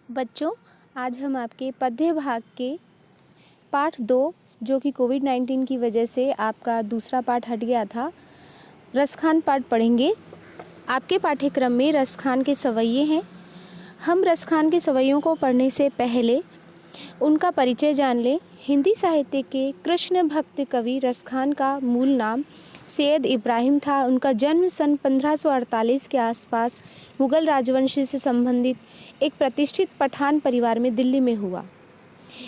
बच्चों, आज हम आपके पद्य भाग के पाठ 2, जो कि कोविड-19 की वजह से आपका दूसरा पाठ हट गया था, रसखान पाठ पढ़ेंगे। आपके पाठ्यक्रम में रसखान के सवैये हैं। हम रसखान के सवैयों को पढ़ने से पहले उनका परिचय जान लें। हिंदी साहित्य के कृष्ण भक्त कवि रसखान का मूल नाम सैयद इब्राहिम था। उनका जन्म सन 1548 के आसपास मुग़ल राजवंश से संबंधित एक प्रतिष्ठित पठान परिवार में दिल्ली में हुआ।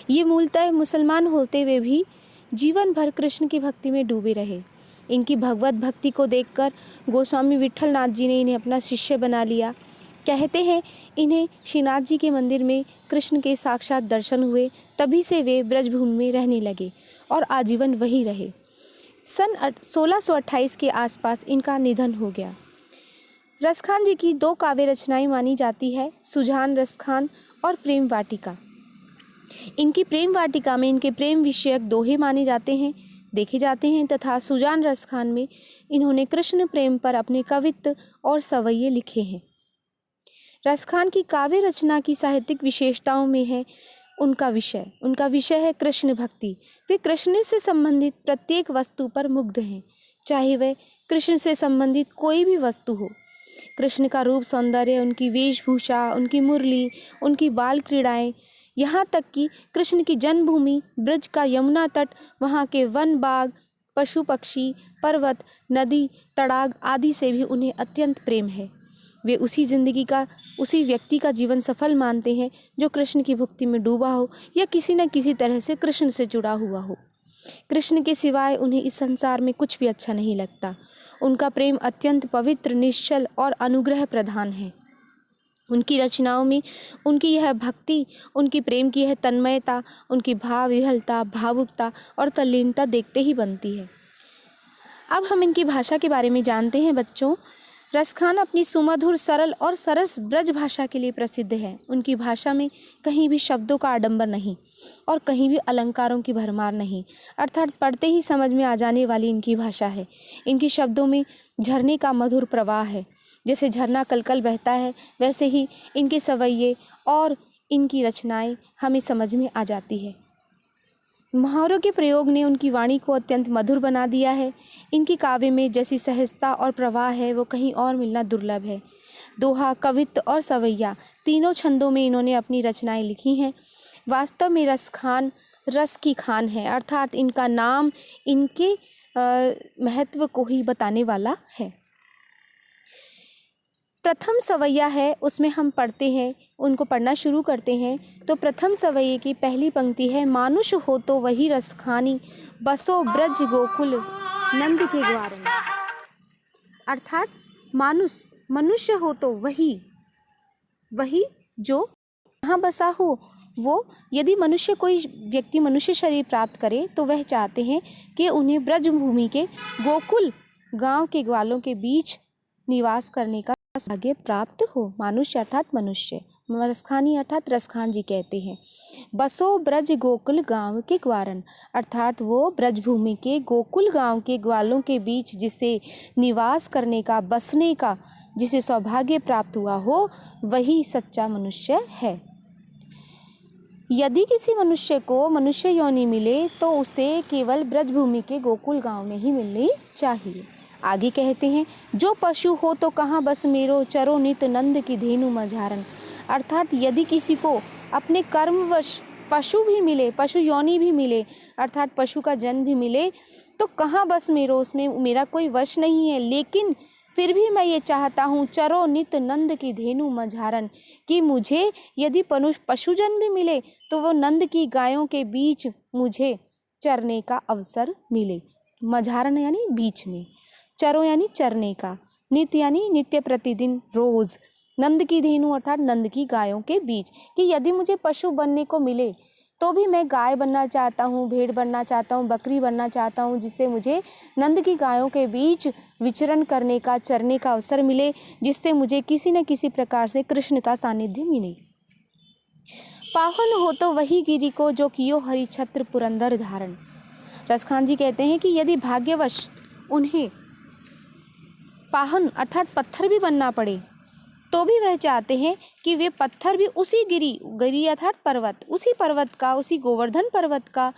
ये मूलतः मुसलमान होते हुए भी जीवन भर कृष्ण की भक्ति में डूबे रहे। इनकी भगवत भक्ति को देखकर गोस्वामी विट्ठलनाथ जी ने इन्हें अपना शिष्य बना लिया। कहते हैं इन्हें श्रीनाथ जी के मंदिर में कृष्ण के साक्षात दर्शन हुए, तभी से वे ब्रजभूमि में रहने लगे और आजीवन वहीं रहे। सन 1628 के आसपास इनका निधन हो गया। रसखान जी की 2 काव्य रचनाएं मानी जाती है, सुजान रसखान और प्रेम वाटिका। इनकी प्रेम वाटिका में इनके प्रेम विषयक दोहे माने जाते हैं, देखे जाते हैं तथा सुजान रसखान में इन्होंने कृष्ण प्रेम पर अपने कवित्त और सवैये लिखे हैं। रसखान की काव्य रचना की साहित्यिक विशेषताओं में है उनका विषय है कृष्ण भक्ति। वे कृष्ण से संबंधित प्रत्येक वस्तु पर मुग्ध हैं, चाहे वह कृष्ण से संबंधित कोई भी वस्तु हो। कृष्ण का रूप सौंदर्य, उनकी वेशभूषा, उनकी मुरली, उनकी बाल क्रीड़ाएं, यहाँ तक कि कृष्ण की जन्मभूमि ब्रज का यमुना तट, वहाँ के वन बाग, पशु पक्षी, पर्वत, नदी, तड़ाग आदि से भी उन्हें अत्यंत प्रेम है। वे उसी व्यक्ति का जीवन सफल मानते हैं जो कृष्ण की भक्ति में डूबा हो या किसी न किसी तरह से कृष्ण से जुड़ा हुआ हो। कृष्ण के सिवाय उन्हें इस संसार में कुछ भी अच्छा नहीं लगता। उनका प्रेम अत्यंत पवित्र, निश्चल और अनुग्रह प्रधान है। उनकी रचनाओं में उनकी यह भक्ति, उनकी प्रेम की यह तन्मयता, उनकी भाव विह्वलता, भावुकता और तल्लीनता देखते ही बनती है। अब हम इनकी भाषा के बारे में जानते हैं। बच्चों, रसखान अपनी सुमधुर, सरल और सरस ब्रज भाषा के लिए प्रसिद्ध है। उनकी भाषा में कहीं भी शब्दों का आडंबर नहीं और कहीं भी अलंकारों की भरमार नहीं, अर्थात पढ़ते ही समझ में आ जाने वाली इनकी भाषा है। इनकी शब्दों में झरने का मधुर प्रवाह है। जैसे झरना कलकल बहता है, वैसे ही इनके सवैये और इनकी रचनाएं हमें समझ में आ जाती है। मुहावरों के प्रयोग ने उनकी वाणी को अत्यंत मधुर बना दिया है। इनकी काव्य में जैसी सहजता और प्रवाह है, वो कहीं और मिलना दुर्लभ है। दोहा, कवित्त और सवैया तीनों छंदों में इन्होंने अपनी रचनाएं लिखी हैं। वास्तव में रसखान रस की खान है, अर्थात इनका नाम इनके महत्व को ही बताने वाला है। प्रथम सवैया है, उसमें हम पढ़ते हैं, उनको पढ़ना शुरू करते हैं। तो प्रथम सवैये की पहली पंक्ति है, मानुष हो तो वही रसखानी, बसो ब्रज गोकुल नंद के ग्वारन। अर्थात मनुष्य हो तो वही जो यहाँ बसा हो। वो यदि कोई व्यक्ति मनुष्य शरीर प्राप्त करे तो वह चाहते हैं कि उन्हें ब्रजभूमि के गोकुल गांव के ग्वालों के बीच निवास करने का भाग्य प्राप्त हो। मानुष्य अर्थात मनुष्य, रसखानी अर्थात रसखान जी कहते हैं। बसो ब्रज गोकुल गांव के ग्वारन, अर्थात वो ब्रजभूमि के गोकुल गांव के ग्वालों के बीच जिसे निवास करने का, बसने का जिसे सौभाग्य प्राप्त हुआ हो, वही सच्चा मनुष्य है। यदि किसी मनुष्य को मनुष्य योनि मिले तो उसे केवल ब्रजभूमि के गोकुल गांव में ही मिलनी चाहिए। आगे कहते हैं, जो पशु हो तो कहाँ बस मेरो, चरो नित नंद की धेनु मझारन। अर्थात यदि किसी को अपने कर्मवश पशु भी मिले, पशु योनि भी मिले, अर्थात पशु का जन्म भी मिले, तो कहाँ बस मेरो, उसमें मेरा कोई वश नहीं है, लेकिन फिर भी मैं ये चाहता हूँ, चरो नित नंद की धेनु मझारन, कि मुझे यदि पशु जन्म भी मिले तो वो नंद की गायों के बीच मुझे चरने का अवसर मिले। मझारन यानी बीच में, चरो यानी चरने का, नित्य यानी नित्य, प्रतिदिन, रोज, नंद की धेनु अर्थात नंद की गायों के बीच, कि यदि मुझे पशु बनने को मिले तो भी मैं गाय बनना चाहता हूँ, भेड़ बनना चाहता हूँ, बकरी बनना चाहता हूँ, जिससे मुझे नंद की गायों के बीच विचरण करने का, चरने का अवसर मिले, जिससे मुझे किसी न किसी प्रकार से कृष्ण का सानिध्य मिले। पावन हो तो वही गिरी को जो कियो हरि छत्र पुरंदर धारण। रसखान जी कहते हैं कि यदि भाग्यवश उन्हें पाहन अर्थात पत्थर भी बनना पड़े तो भी वह चाहते हैं कि वे पत्थर भी उसी गिरी अर्थात पर्वत, उसी पर्वत का, उसी गोवर्धन पर्वत का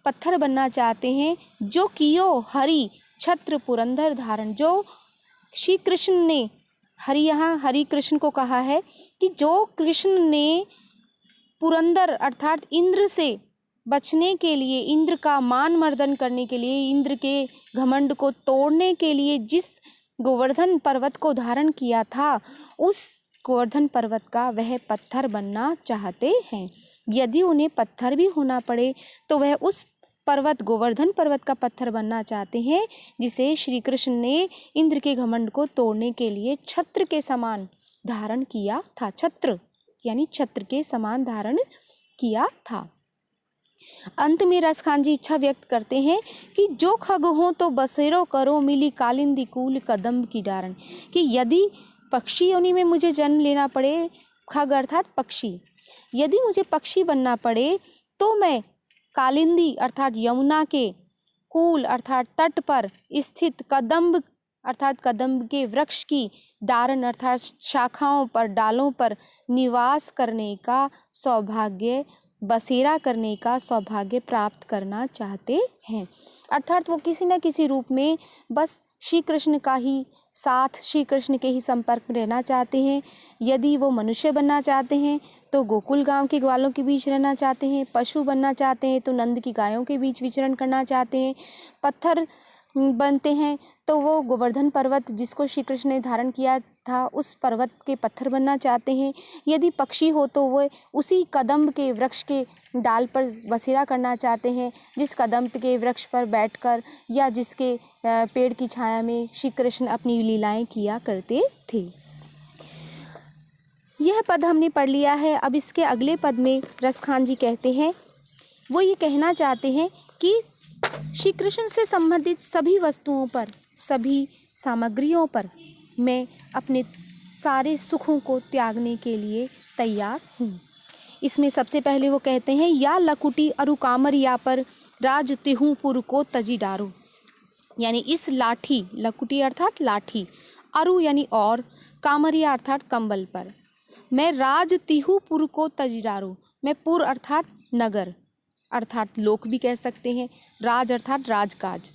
पत्थर बनना चाहते हैं जो कियो हरि छत्र पुरंदर धारण। जो श्री कृष्ण ने, हरि यहाँ हरि कृष्ण को कहा है कि जो कृष्ण ने पुरंदर अर्थात इंद्र से बचने के लिए, इंद्र का मान मर्दन करने के लिए, इंद्र के घमंड को तोड़ने के लिए जिस गोवर्धन पर्वत को धारण किया था, उस गोवर्धन पर्वत का वह पत्थर बनना चाहते हैं। यदि उन्हें पत्थर भी होना पड़े तो वह उस पर्वत, गोवर्धन पर्वत का पत्थर बनना चाहते हैं जिसे श्री कृष्ण ने इंद्र के घमंड को तोड़ने के लिए छत्र के समान धारण किया था। छत्र यानी छत्र के समान धारण किया था। अंत में रसखान जी इच्छा व्यक्त करते हैं कि जो खग हो तो बसेरो करो मिली कालिंदी कूल कदम्ब की डारण, कि यदि पक्षी योनि में मुझे जन्म लेना पड़े, खग अर्थात पक्षी, यदि मुझे पक्षी बनना पड़े तो मैं कालिंदी अर्थात यमुना के, कूल अर्थात तट पर स्थित, कदम्ब अर्थात कदम्ब के वृक्ष की, डारण अर्थात शाखाओं पर, डालों पर निवास करने का सौभाग्य, बसेरा करने का सौभाग्य प्राप्त करना चाहते हैं। अर्थात वो किसी न किसी रूप में बस श्री कृष्ण का ही साथ, श्री कृष्ण के ही संपर्क में रहना चाहते हैं। यदि वो मनुष्य बनना चाहते हैं तो गोकुल गांव के ग्वालों के बीच रहना चाहते हैं, पशु बनना चाहते हैं तो नंद की गायों के बीच विचरण करना चाहते हैं, पत्थर बनते हैं तो वो गोवर्धन पर्वत जिसको श्री कृष्ण ने धारण किया था उस पर्वत के पत्थर बनना चाहते हैं। यदि पक्षी हो तो वो उसी कदम्ब के वृक्ष के डाल पर बसेरा करना चाहते हैं, जिस कदम्ब के वृक्ष पर बैठकर या जिसके पेड़ की छाया में श्री कृष्ण अपनी लीलाएं किया करते थे। यह पद हमने पढ़ लिया है। अब इसके अगले पद में रसखान जी कहते हैं, वो ये कहना चाहते हैं कि श्री कृष्ण से संबंधित सभी वस्तुओं पर, सभी सामग्रियों पर मैं अपने सारे सुखों को त्यागने के लिए तैयार हूँ। इसमें सबसे पहले वो कहते हैं, या लकुटी अरु कामरिया पर राज तिहु पुर को तजी डारो, यानी इस लाठी, लकुटी अर्थात लाठी, अरु यानी और, कामरिया अर्थात कंबल पर मैं राज तिहु पुर को तजी डारो, मैं पुर अर्थात नगर अर्थात लोक भी कह सकते हैं, राज अर्थात राजकाज,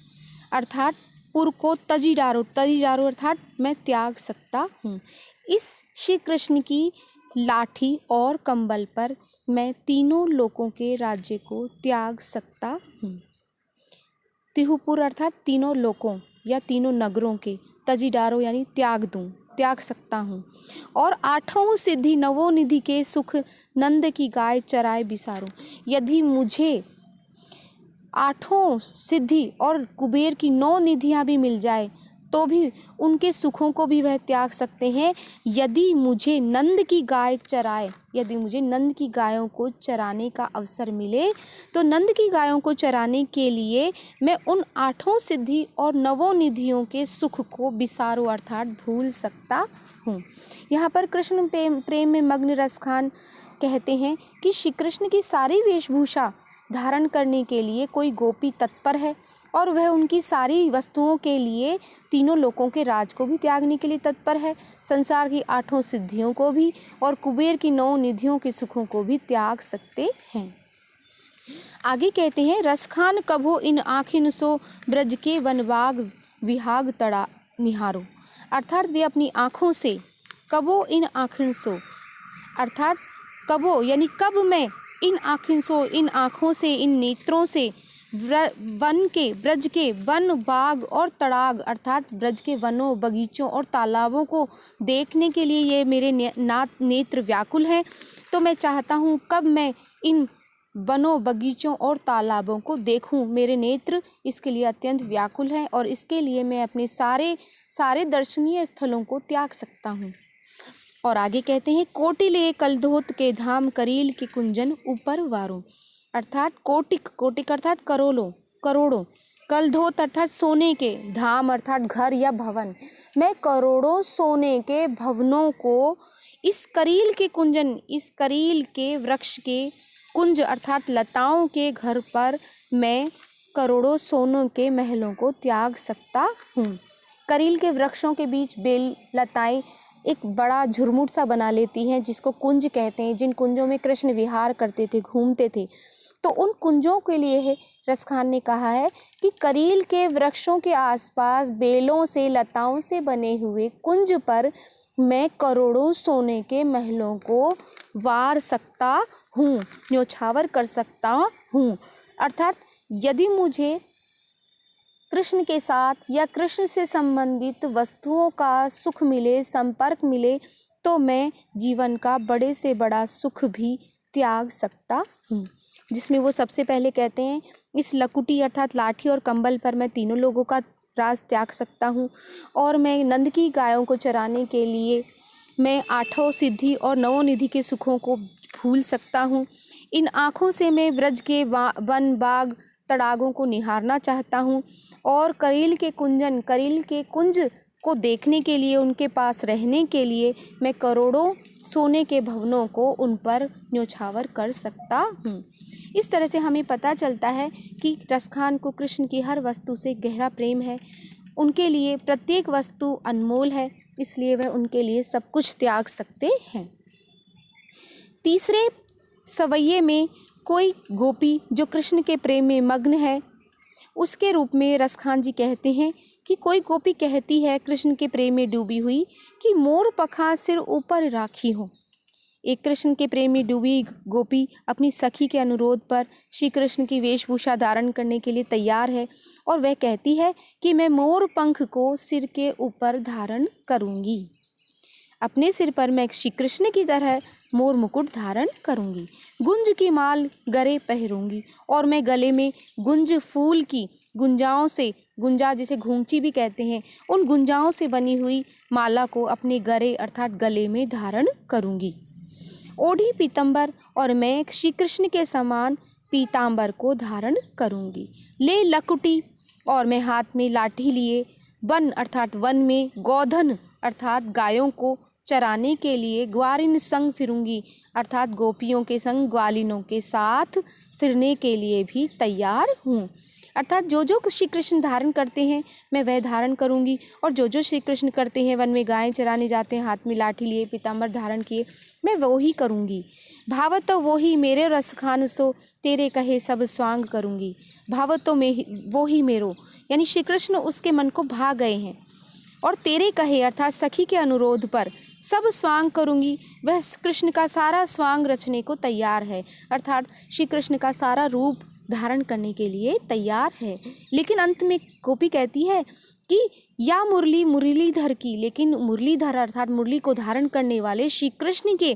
अर्थात पुर को तजी डारो, तजी डारो अर्थात मैं त्याग सकता हूँ। इस श्री कृष्ण की लाठी और कंबल पर मैं तीनों लोकों के राज्य को त्याग सकता हूँ। तिहुपुर अर्थात तीनों लोकों या तीनों नगरों के, तजी डारो यानी त्याग दूँ, त्याग सकता हूँ। और आठों सिद्धि नवों निधि के सुख नंद की गाय चराए बिसारूं, यदि मुझे आठों सिद्धि और कुबेर की 9 निधियाँ भी मिल जाए तो भी उनके सुखों को भी वह त्याग सकते हैं। यदि मुझे नंद की गाय चराए, यदि मुझे नंद की गायों को चराने का अवसर मिले तो नंद की गायों को चराने के लिए मैं उन आठों सिद्धि और नवों निधियों के सुख को बिसारो अर्थात भूल सकता हूँ। यहाँ पर कृष्ण प्रेम में मग्न रसखान कहते हैं कि श्री कृष्ण की सारी वेशभूषा धारण करने के लिए कोई गोपी तत्पर है और वह उनकी सारी वस्तुओं के लिए तीनों लोकों के राज को भी त्यागने के लिए तत्पर है, संसार की 8 सिद्धियों को भी और कुबेर की 9 निधियों के सुखों को भी त्याग सकते हैं। आगे कहते हैं, रसखान कभो इन आँखिन सो ब्रज के वनबाग विहाग तड़ा निहारो, अर्थात वे अपनी आँखों से, कबो इन आँखिन सो अर्थात कबो यानी कब मैं, इन आँखिन सो इन आँखों से, इन नेत्रों से वन के, ब्रज के वन, बाग और तड़ाग अर्थात ब्रज के वनों, बगीचों और तालाबों को देखने के लिए ये मेरे नेत्र व्याकुल हैं। तो मैं चाहता हूँ कब मैं इन वनों, बगीचों और तालाबों को देखूं, मेरे नेत्र इसके लिए अत्यंत व्याकुल हैं और इसके लिए मैं अपने सारे दर्शनीय स्थलों को त्याग सकता हूँ। और आगे कहते हैं, कोटिले कलधोत के धाम करील के कुंजन ऊपर वारो, अर्थात कोटिक अर्थात करोड़ों, कलधोत अर्थात सोने के, धाम अर्थात घर या भवन, मैं करोड़ों सोने के भवनों को इस करील के कुंजन, इस करील के वृक्ष के कुंज अर्थात लताओं के घर पर मैं करोड़ों सोनों के महलों को त्याग सकता हूँ। करील के वृक्षों के बीच बेल लताएं एक बड़ा झुरमुट सा बना लेती हैं, जिसको कुंज कहते हैं, जिन कुंजों में कृष्ण विहार करते थे, घूमते थे। तो उन कुंजों के लिए है रसखान ने कहा है कि करील के वृक्षों के आसपास बेलों से, लताओं से बने हुए कुंज पर मैं करोड़ों सोने के महलों को वार सकता हूँ, न्योछावर कर सकता हूँ। अर्थात यदि मुझे कृष्ण के साथ या कृष्ण से संबंधित वस्तुओं का सुख मिले, संपर्क मिले, तो मैं जीवन का बड़े से बड़ा सुख भी त्याग सकता हूँ। जिसमें वो सबसे पहले कहते हैं, इस लकुटी अर्थात लाठी और कंबल पर मैं तीनों लोगों का राज त्याग सकता हूँ, और मैं नंद की गायों को चराने के लिए मैं आठों सिद्धि और नवों निधि के सुखों को भूल सकता हूँ। इन आँखों से मैं ब्रज के वन, बाग, तड़ागों को निहारना चाहता हूँ, और करील के कुंज को देखने के लिए, उनके पास रहने के लिए मैं करोड़ों सोने के भवनों को उन पर न्योछावर कर सकता हूँ। इस तरह से हमें पता चलता है कि रसखान को कृष्ण की हर वस्तु से गहरा प्रेम है। उनके लिए प्रत्येक वस्तु अनमोल है, इसलिए वह उनके लिए सब कुछ त्याग सकते हैं। तीसरे सवैये में कोई गोपी जो कृष्ण के प्रेम में मग्न है, उसके रूप में रसखान जी कहते हैं कि कोई गोपी कहती है कृष्ण के प्रेम में डूबी हुई कि मोर पखा सिर ऊपर राखी हो। एक कृष्ण के प्रेम में डूबी गोपी अपनी सखी के अनुरोध पर श्री कृष्ण की वेशभूषा धारण करने के लिए तैयार है, और वह कहती है कि मैं मोर पंख को सिर के ऊपर धारण करूंगी। अपने सिर पर मैं श्री कृष्ण की तरह मोर मुकुट धारण करूंगी, गुंज की माल गले पहरूंगी, और मैं गले में गुंज फूल की गुंजाओं से, गुंजा जिसे घूंची भी कहते हैं, उन गुंजाओं से बनी हुई माला को अपने गले अर्थात गले में धारण करूंगी। ओढ़ी पीतंबर, और मैं श्री कृष्ण के समान पीतांबर को धारण करूंगी। ले लकुटी, और मैं हाथ में लाठी लिए वन अर्थात वन में गोधन अर्थात गायों को चराने के लिए ग्वारिन संग फिरूंगी, अर्थात गोपियों के संग ग्वालिनों के साथ फिरने के लिए भी तैयार हूँ। अर्थात जो जो श्री कृष्ण धारण करते हैं मैं वह धारण करूंगी, और जो जो श्री कृष्ण करते हैं, वन में गायें चराने जाते हैं, हाथ में लाठी लिए, पीतांबर धारण किए, मैं वो ही करूंगी। भावत तो वो ही मेरे रसखान सो, तेरे कहे सब स्वांग करूंगी। भावत तो वो ही मेरो, यानी श्री कृष्ण उसके मन को भा गए हैं, और तेरे कहे अर्थात सखी के अनुरोध पर सब स्वांग करूंगी। वह कृष्ण का सारा स्वांग रचने को तैयार है, अर्थात श्री कृष्ण का सारा रूप धारण करने के लिए तैयार है। लेकिन अंत में गोपी कहती है कि या मुरली मुरलीधर की, लेकिन मुरलीधर अर्थात मुरली को धारण करने वाले श्री कृष्ण के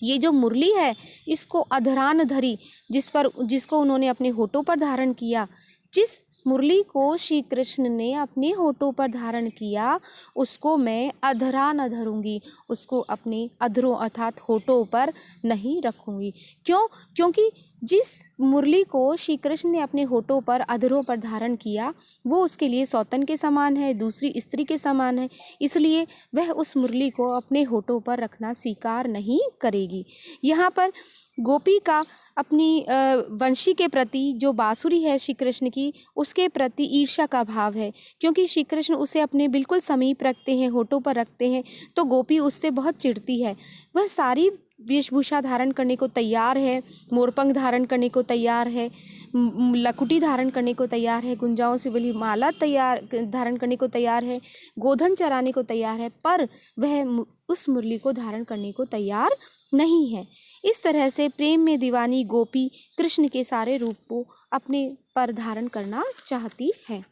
ये जो मुरली है, इसको अधरान धरी, जिसको उन्होंने अपने होठों पर धारण किया, जिस मुरली को श्री कृष्ण ने अपने होठों पर धारण किया, उसको मैं अधरा न धरूंगी, उसको अपने अधरों अर्थात होठों पर नहीं रखूंगी। क्यों? क्योंकि जिस मुरली को श्री कृष्ण ने अपने होठों पर, अधरों पर धारण किया, वो उसके लिए सौतन के समान है, दूसरी स्त्री के समान है, इसलिए वह उस मुरली को अपने होठों पर रखना स्वीकार नहीं करेगी। यहाँ पर गोपी का अपनी वंशी के प्रति जो बांसुरी है श्री कृष्ण की, उसके प्रति ईर्ष्या का भाव है, क्योंकि श्री कृष्ण उसे अपने बिल्कुल समीप रखते हैं, होठों पर रखते हैं, तो गोपी उससे बहुत चिढ़ती है। वह सारी वेशभूषा धारण करने को तैयार है, मोरपंख धारण करने को तैयार है, लकुटी धारण करने को तैयार है, गुंजाओं से बनी माला धारण करने को तैयार है, गोधन चराने को तैयार है, पर वह उस मुरली को धारण करने को तैयार नहीं है। इस तरह से प्रेम में दीवानी गोपी कृष्ण के सारे रूप को अपने पर धारण करना चाहती है।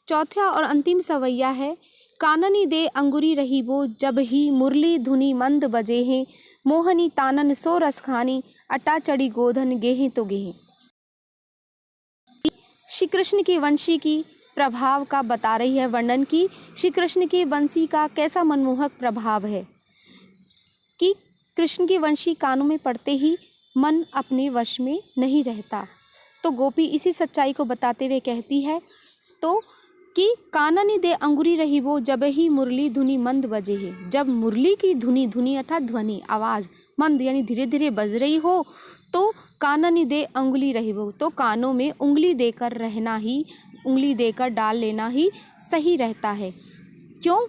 चौथा और अंतिम सवैया है, काननी दे अंगुरी रही वो, जब ही मुरली धुनी मंद बजे हैं, मोहनी तानन सो रसखानी, अटा चढ़ी गोधन गेहे तो गेहे। श्री कृष्ण की वंशी की प्रभाव का बता रही है वर्णन की श्री कृष्ण की वंशी का कैसा मनमोहक प्रभाव है, कि कृष्ण की वंशी कानों में पड़ते ही मन अपने वश में नहीं रहता। तो गोपी इसी सच्चाई को बताते हुए कहती है तो कि काननी दे अंगुरी रही वो, जब ही मुरली धुनी मंद बजे है। जब मुरली की धुनी अर्थात ध्वनि आवाज़ मंद यानी धीरे धीरे बज रही हो, तो काननी दे अंगुली रही वो, तो कानों में उंगली देकर डाल लेना ही सही रहता है। क्यों?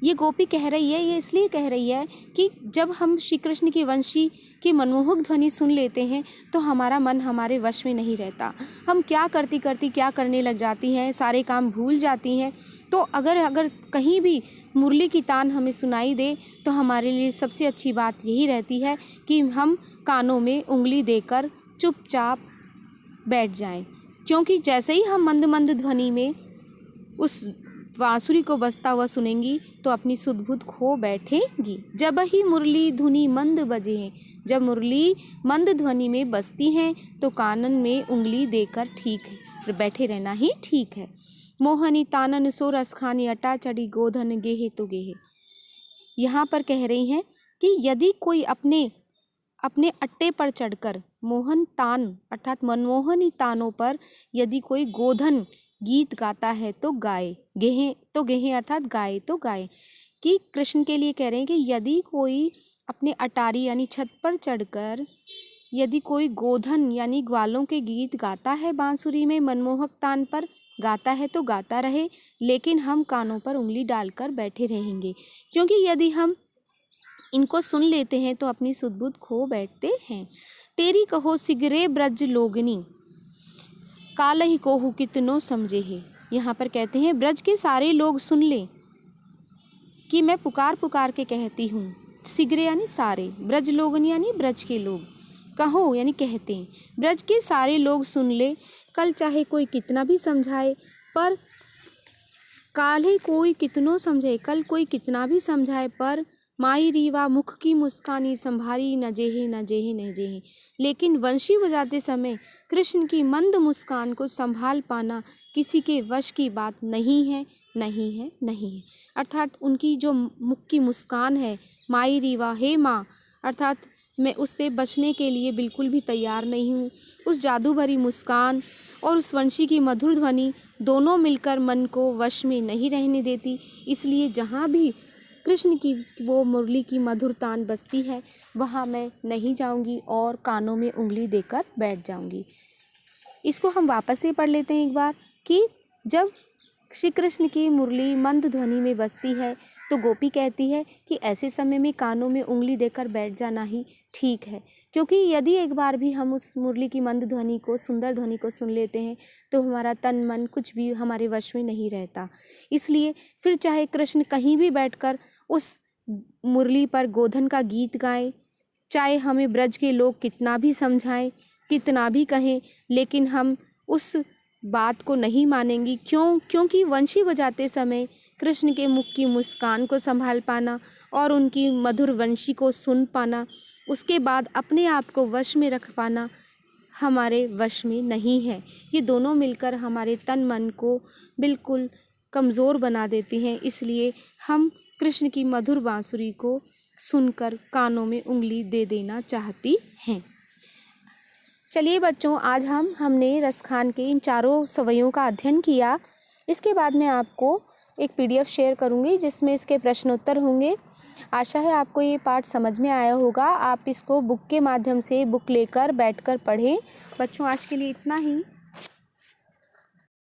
ये गोपी कह रही है, ये इसलिए कह रही है कि जब हम श्री कृष्ण की वंशी की मनमोहक ध्वनि सुन लेते हैं तो हमारा मन हमारे वश में नहीं रहता। हम क्या करती करती क्या करने लग जाती हैं, सारे काम भूल जाती हैं। तो अगर कहीं भी मुरली की तान हमें सुनाई दे तो हमारे लिए सबसे अच्छी बात यही रहती है कि हम कानों में उंगली देकर चुपचाप बैठ जाएं, क्योंकि जैसे ही हम मंद मंद ध्वनि में उस बांसुरी को बजता हुआ सुनेंगी तो अपनी सुध बुध खो बैठेंगी। जब ही मुरली धुनी मंद बजे हैं, जब मुरली मंद ध्वनि में बजती हैं तो कानन में उंगली देकर ठीक बैठे रहना ही ठीक है। मोहनी तानन सो रस खानी अटा चढ़ी गोधन गेहे तो गेहे। यहाँ पर कह रही हैं कि यदि कोई अपने अट्टे पर चढ़कर मोहन तान अर्थात मनमोहनी तानों पर यदि कोई गोधन गीत गाता है तो गाए, गेहे तो गेहे अर्थात गाए तो गाए। कि कृष्ण के लिए कह रहे हैं कि यदि कोई अपने अटारी यानी छत पर चढ़कर यदि कोई गोधन यानी ग्वालों के गीत गाता है, बांसुरी में मनमोहक तान पर गाता है तो गाता रहे, लेकिन हम कानों पर उंगली डालकर बैठे रहेंगे, क्योंकि यदि हम इनको सुन लेते हैं तो अपनी सुध-बुध खो बैठते हैं। तेरी कहो सिगरे ब्रज लोगनी काल ही कोहू कितनो समझे है। यहाँ पर कहते हैं ब्रज के सारे लोग सुन ले कि मैं पुकार पुकार के कहती हूँ। सिगरे यानी सारे, ब्रज लोगनी यानी ब्रज के लोग, कहो यानी कहते हैं। ब्रज के सारे लोग सुन ले, कल चाहे कोई कितना भी समझाए पर काल्हे कोई कितनो समझे, कल कोई कितना भी समझाए पर माई रीवा मुख की मुस्कानी संभारी न जेहे न जेहे न जेहे। लेकिन वंशी बजाते समय कृष्ण की मंद मुस्कान को संभाल पाना किसी के वश की बात नहीं है, नहीं है, नहीं है। अर्थात उनकी जो मुख की मुस्कान है, माई रीवा हे माँ, अर्थात मैं उससे बचने के लिए बिल्कुल भी तैयार नहीं हूँ। उस जादू भरी मुस्कान और उस वंशी की मधुर ध्वनि दोनों मिलकर मन को वश में नहीं रहने देती। इसलिए जहाँ भी कृष्ण की वो मुरली की मधुर तान बजती है वहाँ मैं नहीं जाऊँगी और कानों में उंगली देकर बैठ जाऊँगी। इसको हम वापस से पढ़ लेते हैं एक बार कि जब श्री कृष्ण की मुरली मंद ध्वनि में बजती है तो गोपी कहती है कि ऐसे समय में कानों में उंगली देकर बैठ जाना ही ठीक है, क्योंकि यदि एक बार भी हम उस मुरली की मंद ध्वनि को, सुंदर ध्वनि को सुन लेते हैं तो हमारा तन मन कुछ भी हमारे वश में नहीं रहता। इसलिए फिर चाहे कृष्ण कहीं भी बैठकर उस मुरली पर गोधन का गीत गाएं, चाहे हमें ब्रज के लोग कितना भी समझाएं, कितना भी कहें, लेकिन हम उस बात को नहीं मानेंगी। क्योंकि वंशी बजाते समय कृष्ण के मुख की मुस्कान को संभाल पाना और उनकी मधुर वंशी को सुन पाना, उसके बाद अपने आप को वश में रख पाना हमारे वश में नहीं है। ये दोनों मिलकर हमारे तन मन को बिल्कुल कमज़ोर बना देती हैं। इसलिए हम कृष्ण की मधुर बांसुरी को सुनकर कानों में उंगली दे देना चाहती हैं। चलिए बच्चों, आज हमने रसखान के इन चारों सवैयों का अध्ययन किया। इसके बाद मैं आपको एक PDF शेयर करूंगी जिसमें इसके प्रश्नोत्तर होंगे। आशा है आपको ये पाठ समझ में आया होगा। आप इसको बुक के माध्यम से बुक लेकर बैठकर पढ़ें। बच्चों, आज के लिए इतना ही।